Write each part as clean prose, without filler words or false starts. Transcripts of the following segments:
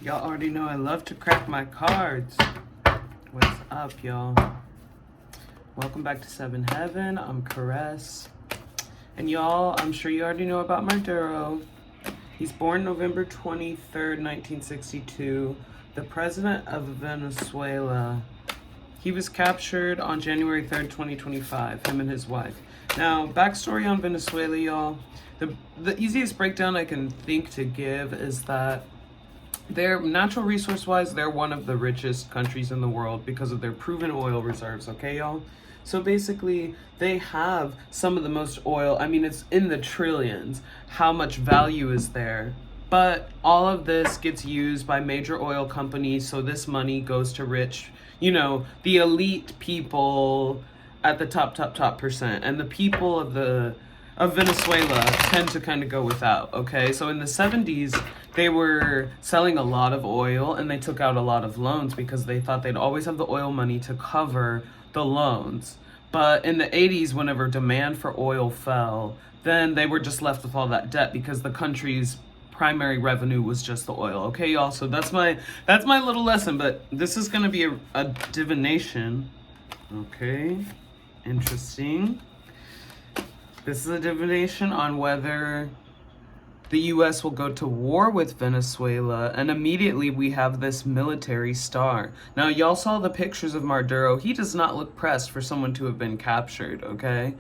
Y'all already know I love to crack my cards. What's up, y'all? Welcome back to Seven Heaven. I'm Caress. And y'all, I'm sure you already know about Maduro. He's born November 23rd, 1962. The president of Venezuela. He was captured on January 3rd, 2025, him and his wife. Now, backstory on Venezuela, y'all. The easiest breakdown I can think to give is that they're, natural resource-wise, they're one of the richest countries in the world because of their proven oil reserves, okay, y'all? So basically, they have some of the most oil. I mean, it's in the trillions. How much value is there? But all of this gets used by major oil companies, so this money goes to rich, the elite people at the top percent. And the people of Venezuela tend to kind of go without, okay? So in the 70s, they were selling a lot of oil and they took out a lot of loans because they thought they'd always have the oil money to cover the loans. But in the 80s, whenever demand for oil fell, then they were just left with all that debt because the country's primary revenue was just the oil. Okay, y'all, so that's my little lesson, but this is going to be a divination. Okay, interesting. This is a divination on whether the U.S. will go to war with Venezuela, and immediately we have this military star. Now, y'all saw the pictures of Maduro. He does not look pressed for someone to have been captured, okay?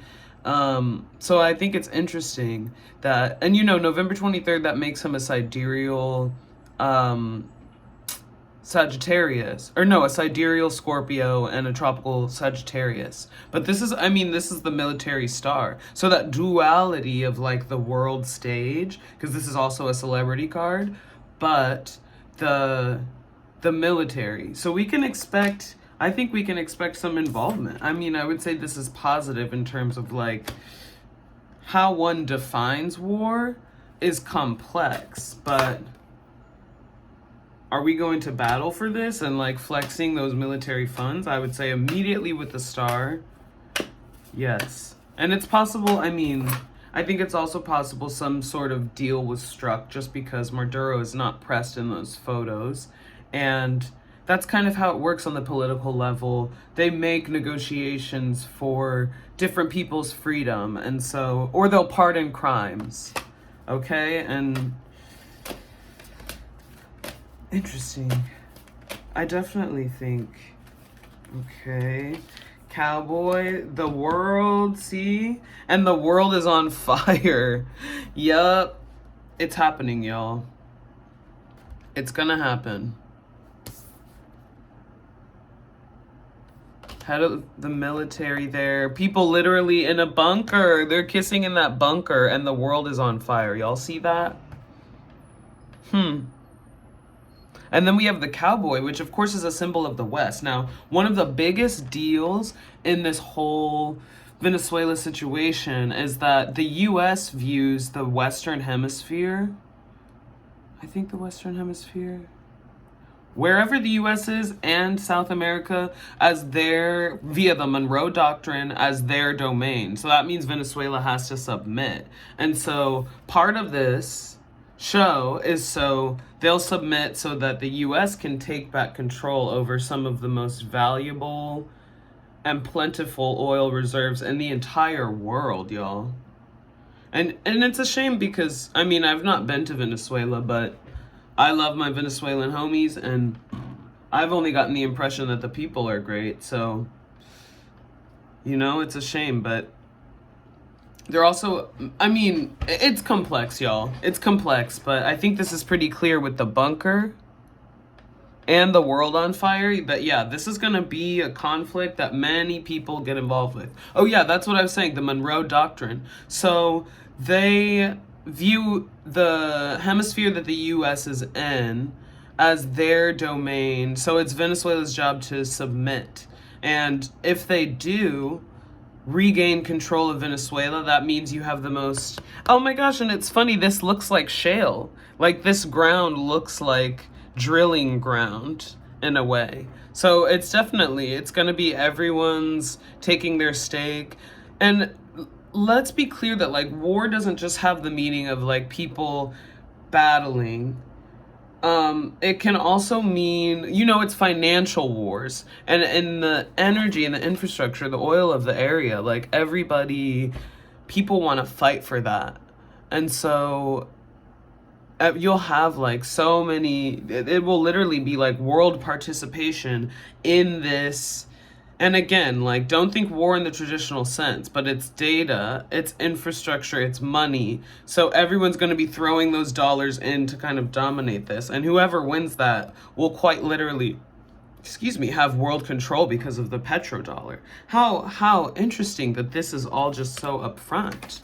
So I think it's interesting that, and November 23rd, that makes him a sidereal, Sagittarius, or no, a sidereal Scorpio and a tropical Sagittarius. But this is the military star. So that duality of like the world stage, because this is also a celebrity card, but the military. So I think we can expect some involvement. I mean, I would say this is positive in terms of like how one defines war is complex, but are we going to battle for this and like flexing those military funds? I would say immediately with the star, yes. And it's possible, I think it's also possible some sort of deal was struck just because Maduro is not pressed in those photos. And that's kind of how it works on the political level. They make negotiations for different people's freedom, and so, or they'll pardon crimes, okay? And interesting. I definitely think, okay, cowboy, the world, see? And the world is on fire. Yup. It's happening, y'all. It's gonna happen. Head of the military there. People literally in a bunker. They're kissing in that bunker and the world is on fire. Y'all see that? And then we have the cowboy, which of course is a symbol of the West. Now, one of the biggest deals in this whole Venezuela situation is that the U.S. views the Western Hemisphere, wherever the U.S. is, and South America via the Monroe Doctrine, as their domain. So that means Venezuela has to submit. And so part of this show is so they'll submit so that the U.S. can take back control over some of the most valuable and plentiful oil reserves in the entire world, y'all. And it's a shame because, I've not been to Venezuela, but I love my Venezuelan homies, and I've only gotten the impression that the people are great, so, it's a shame, but they're also, it's complex, y'all. It's complex, but I think this is pretty clear with the bunker and the world on fire that, yeah, this is going to be a conflict that many people get involved with. Oh, yeah, that's what I was saying, the Monroe Doctrine. So they view the hemisphere that the U.S. is in as their domain. So it's Venezuela's job to submit. And if they do regain control of Venezuela, that means you have the most, oh my gosh, and it's funny, this looks like shale. Like, this ground looks like drilling ground in a way. So it's going to be everyone's taking their stake. And let's be clear that, like, war doesn't just have the meaning of, like, people battling. It can also mean, it's financial wars. And in the energy and the infrastructure, the oil of the area, like people want to fight for that. And so you'll have like so many, it will literally be like world participation in this. And again, like, don't think war in the traditional sense, but it's data, it's infrastructure, it's money. So everyone's going to be throwing those dollars in to kind of dominate this. And whoever wins that will quite literally, have world control because of the petrodollar. How interesting that this is all just so upfront.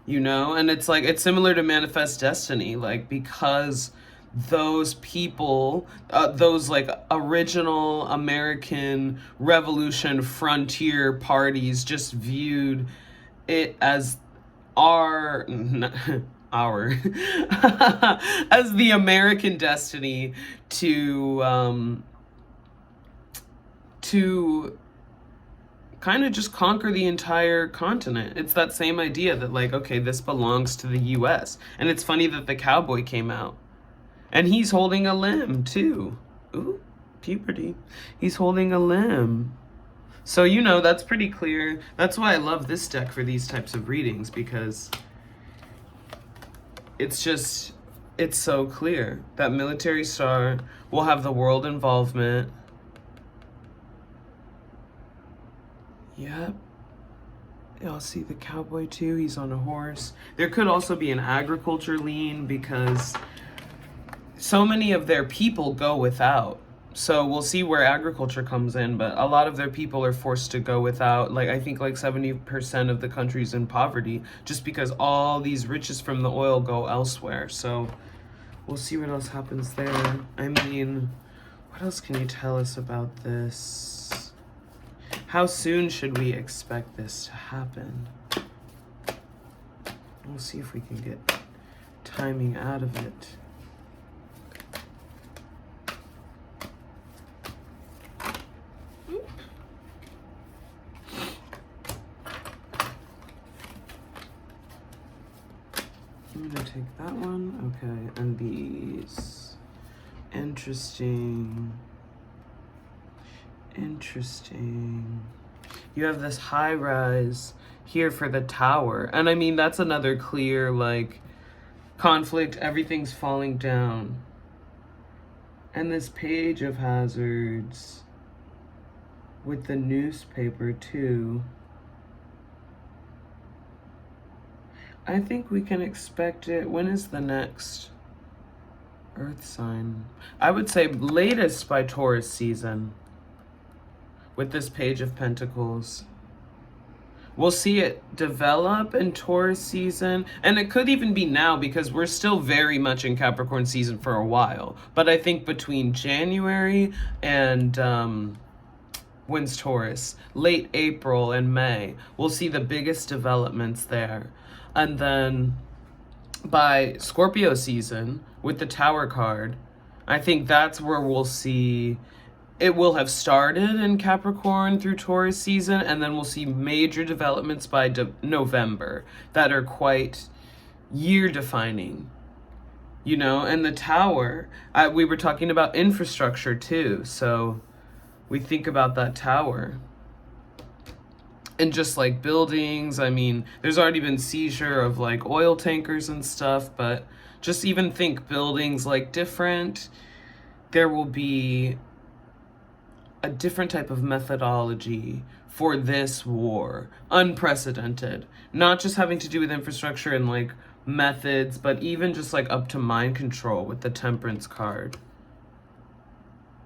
And it's like, it's similar to Manifest Destiny, like, because those people, those like original American Revolution frontier parties just viewed it as our our as the American destiny to kind of just conquer the entire continent. It's that same idea that like, okay, this belongs to the US. And it's funny that the cowboy came out. And he's holding a limb too. Ooh, puberty. He's holding a limb. So, that's pretty clear. That's why I love this deck for these types of readings, because it's so clear. That military star will have the world involvement. Yep. Y'all see the cowboy too. He's on a horse. There could also be an agriculture lean because so many of their people go without. So we'll see where agriculture comes in, but a lot of their people are forced to go without. Like, I think like 70% of the country's in poverty just because all these riches from the oil go elsewhere. So we'll see what else happens there. I mean, what else can you tell us about this? How soon should we expect this to happen? We'll see if we can get timing out of it. I'm gonna take that one. Okay, and these. Interesting. You have this high rise here for the tower. And I mean, that's another clear, like, conflict. Everything's falling down. And this page of hazards with the newspaper, too. I think we can expect it. When is the next Earth sign? I would say latest by Taurus season. With this page of pentacles, we'll see it develop in Taurus season, and it could even be now because we're still very much in Capricorn season for a while. But I think between January and when's Taurus, late April and May, we'll see the biggest developments there. And then by Scorpio season with the Tower card, I think that's where we'll see. It will have started in Capricorn through Taurus season, and then we'll see major developments by November that are quite year-defining, And the tower, we were talking about infrastructure too, so we think about that tower. And just like buildings, I mean, there's already been seizure of like oil tankers and stuff, but just even think buildings like different. There will be a different type of methodology for this war, unprecedented, not just having to do with infrastructure and like methods, but even just like up to mind control with the Temperance card,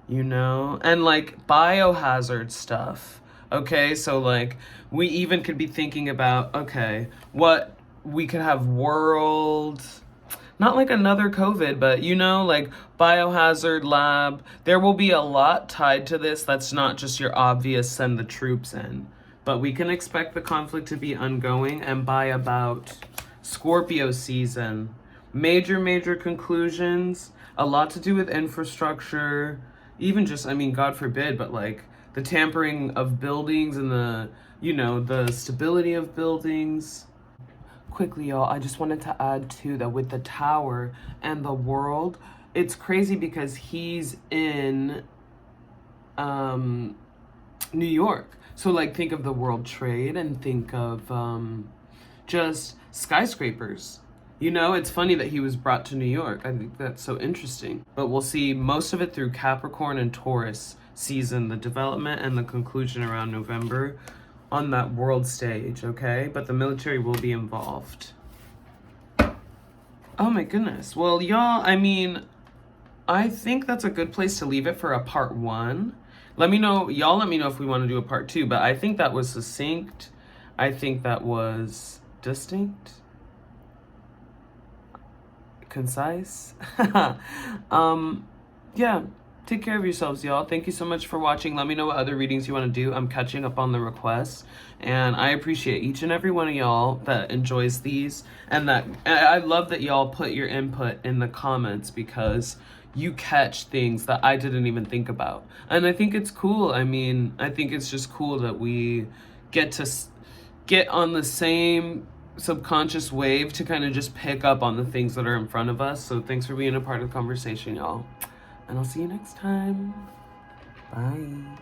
and like biohazard stuff. Okay, so like we even could be thinking about, okay, what we could have not like another COVID, but like biohazard lab. There will be a lot tied to this that's not just your obvious send the troops in. But we can expect the conflict to be ongoing, and by about Scorpio season, major conclusions, a lot to do with infrastructure, even just, I mean, God forbid, but like the tampering of buildings and the stability of buildings. Quickly, y'all, I just wanted to add too that with the tower and the world, it's crazy because he's in New York. So like think of the World Trade and think of just skyscrapers. You know, it's funny that he was brought to New York. I think that's so interesting. But we'll see most of it through Capricorn and Taurus season, the development and the conclusion around November on that world stage, okay? But the military will be involved. Oh my goodness. Well, y'all, I mean, I think that's a good place to leave it for a part 1. Let me know, y'all let me know if we want to do a part 2, but I think that was succinct. I think that was distinct. Concise. Yeah, take care of yourselves, y'all. Thank you so much for watching. Let me know what other readings you want to do. I'm catching up on the requests, and I appreciate each and every one of y'all that enjoys these, and that I love that y'all put your input in the comments, because you catch things that I didn't even think about. And I think it's cool. I mean, I think it's just cool that we get to get on the same subconscious wave to kind of just pick up on the things that are in front of us. So thanks for being a part of the conversation, y'all. And I'll see you next time. Bye.